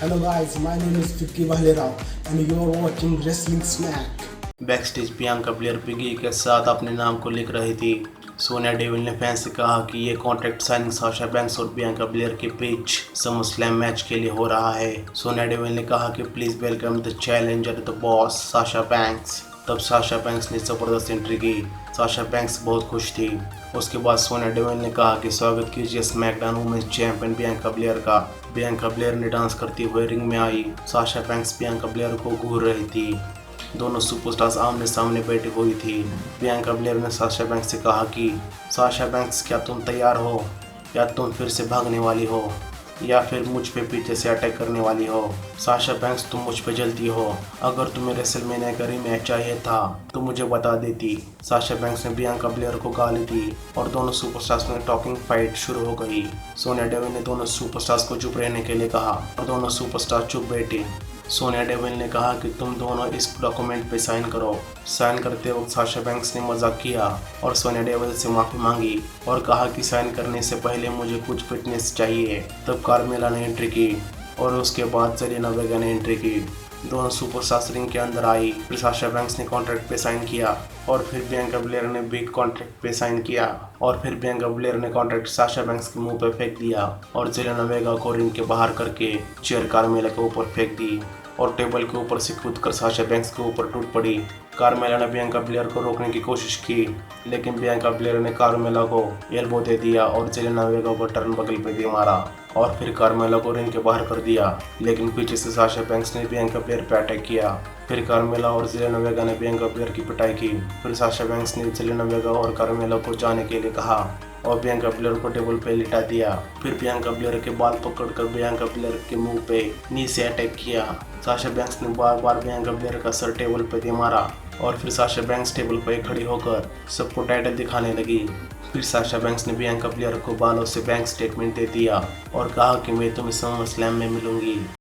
Hello guys, my name is Vicky Valerao and you are watching Wrestling Smack. Backstage Priyanka Blair piggy के साथ अपने नाम को लिख रही थी। सोनिया डेविल ने फैंस से कहा कि ये कॉन्ट्रैक्ट साइनिंग साशा बैंक्स और प्रियंका ब्लेयर के बीच समरस्लैम मैच के लिए हो रहा है। सोनिया डेविल ने कहा कि please welcome the challenger the boss Sasha banks. तब साशा बैंक्स ने जबरदस्त एंट्री की। साशा बैंक्स बहुत खुश थी। उसके बाद सोनिया डेविल ने कहा कि स्वागत कीजिए SmackDown women's champion Bianca Belair का। प्रियंका ब्लेयर ने डांस करते हुए रिंग में आई। साशा बैंक्स प्रियंका ब्लेयर को घूर रही थी। दोनों सुपरस्टार्स आमने सामने बैठी हुई थी। प्रियंका ब्लेयर ने साशा बैंक्स से कहा कि साशा बैंक्स, क्या तुम तैयार हो, या तुम फिर से भागने वाली हो, या फिर मुझ पे पीछे से अटैक करने वाली हो। साशा बैंक्स, तुम मुझ पे जलती हो। अगर तुम्हें रेसलमेनिया का रीमैच चाहिए था तो मुझे बता देती। साशा बैंक्स ने प्रियंका ब्लेयर को गाली दी और दोनों सुपरस्टार्स में टॉकिंग फाइट शुरू हो गई। सोनिया डेविल ने दोनों सुपरस्टार्स को चुप रहने के लिए कहा और दोनों सुपरस्टार चुप बैठे। सोनिया डेविल ने कहा कि तुम दोनों इस डॉक्यूमेंट पे साइन करो। साइन करते वक्त साशा बैंक्स ने मजाक किया और सोनिया डेविल से माफ़ी मांगी और कहा कि साइन करने से पहले मुझे कुछ फिटनेस चाहिए। तब कार्मेला ने एंट्री की और उसके बाद जेलेना वेगा ने एंट्री की। दोनों सुपरस्टार्स रिंग के अंदर आई। फिर साशा बैंक्स ने कॉन्ट्रैक्ट पे साइन किया और फिर प्रियंका ब्लेयर ने भी कॉन्ट्रैक्ट पे साइन किया और फिर प्रियंका ब्लेयर ने कॉन्ट्रैक्ट साशा बैंक्स के मुंह पे फेंक दिया और जेलेना वेगा को रिंग के बाहर करके चेयर कार्मेला के ऊपर फेंक दी और टेबल के ऊपर से कूदकर साशा बैंक्स के ऊपर टूट पड़ी। कार्मेला ने प्रियंका ब्लेयर को रोकने की कोशिश की, लेकिन प्रियंका ब्लेयर ने कार्मेला को एल्बो दे दिया और जेलेना वेगा को टर्न बगल पे दे मारा और फिर कार्मेला को रिंग के बाहर कर दिया, लेकिन पीछे से साशा बैंक्स ने प्रियंका ब्लेयर पे अटैक किया। फिर कार्मेला और जेलेना वेगा ने प्रियंका ब्लेयर की पिटाई की। फिर साशा बैंक्स ने जेलेना वेगा और कार्मेला को जाने के लिए कहा और प्रियंका ब्लेयर को टेबल पे लिटा दिया। फिर प्रियंका ब्लेयर के बाल पकड़कर प्रियंका ब्लेयर के मुंह पे नी से अटैक किया। साशा बैंक्स ने बार बार प्रियंका ब्लेयर का सर टेबल पे दे मारा और फिर साशा बैंक्स टेबल पे खड़ी होकर सबको टाइटल दिखाने लगी। फिर साशा बैंक्स ने प्रियंका ब्लेयर को बालों से बैंक स्टेटमेंट दे दिया और कहा कि मैं तुम्हें समरस्लैम में मिलूंगी।